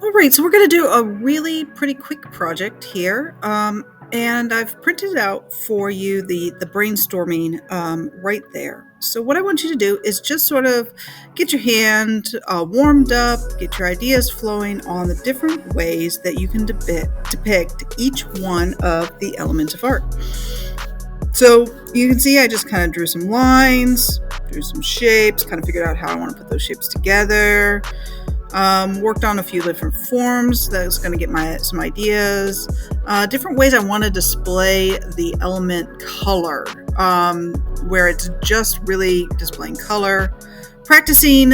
All right, so we're going to do a really pretty quick project here. And I've printed out for you the brainstorming right there. So what I want you to do is just sort of get your hand warmed up, get your ideas flowing on the different ways that you can depict each one of the elements of art. So you can see I just kind of drew some lines, drew some shapes, kind of figured out how I want to put those shapes together. Worked on a few different forms. That's going to get some ideas. Different ways I want to display the element color, where it's just really displaying color. Practicing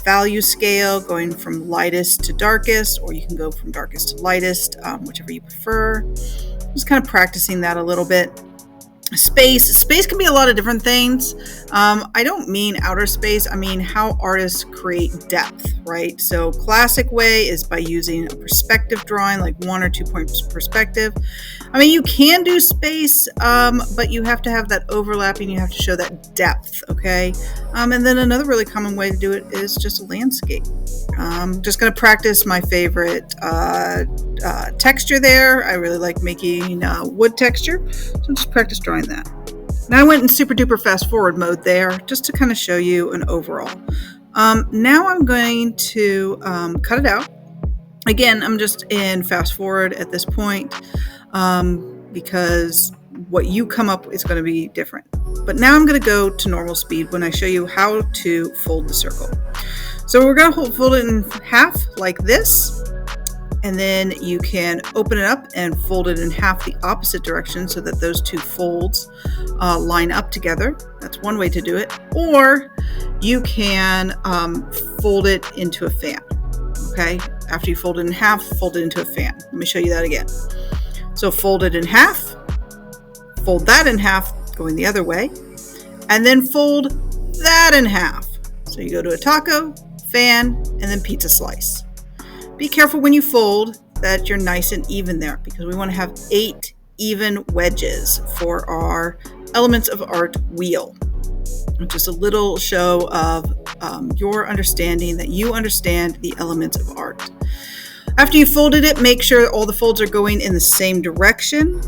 value scale, going from lightest to darkest, or you can go from darkest to lightest, whichever you prefer. Just kind of practicing that a little bit. Space can be a lot of different things. I don't mean outer space. I mean how artists create depth, right? So classic way is by using a perspective drawing, like 1 or 2 point perspective. I mean, you can do space, but you have to have that overlapping. You have to show that depth, okay? And then another really common way to do it is just a landscape. Just going to practice my favorite texture there. I really like making wood texture, so just practice drawing that. Now I went in super duper fast forward mode there just to kind of show you an overall. Now I'm going to cut it out. Again, I'm just in fast forward at this point because what you come up with is going to be different. But now I'm going to go to normal speed when I show you how to fold the circle. So we're going to fold it in half like this, and then you can open it up and fold it in half the opposite direction so that those two folds line up together. That's one way to do it. Or you can fold it into a fan. Okay, after you fold it in half, fold it into a fan. Let me show you that again. So fold it in half, fold that in half, going the other way, and then fold that in half. So you go to a taco, fan, and then pizza slice. Be careful when you fold that you're nice and even there, because we want to have 8 even wedges for our elements of art wheel. Just a little show of your understanding that you understand the elements of art. After you folded it, make sure all the folds are going in the same direction.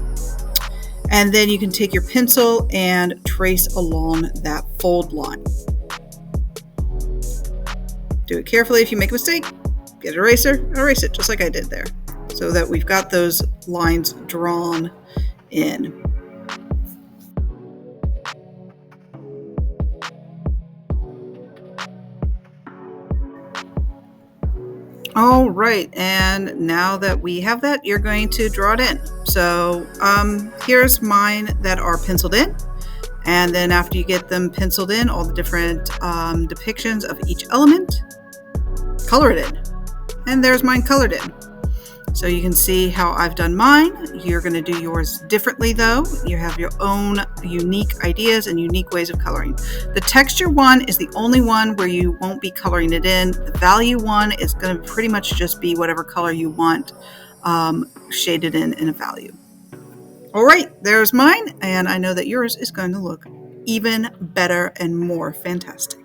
And then you can take your pencil and trace along that fold line. Do it carefully. If you make a mistake, get an eraser, erase it just like I did there, so that we've got those lines drawn in. All right, and now that we have that, you're going to draw it in. So here's mine that are penciled in. And then after you get them penciled in, all the different depictions of each element, color it in. And there's mine colored in. So you can see how I've done mine. You're going to do yours differently though. You have your own unique ideas and unique ways of coloring. The texture one is the only one where you won't be coloring it in. The value one is going to pretty much just be whatever color you want shaded in a value. All right, there's mine, and I know that yours is going to look even better and more fantastic.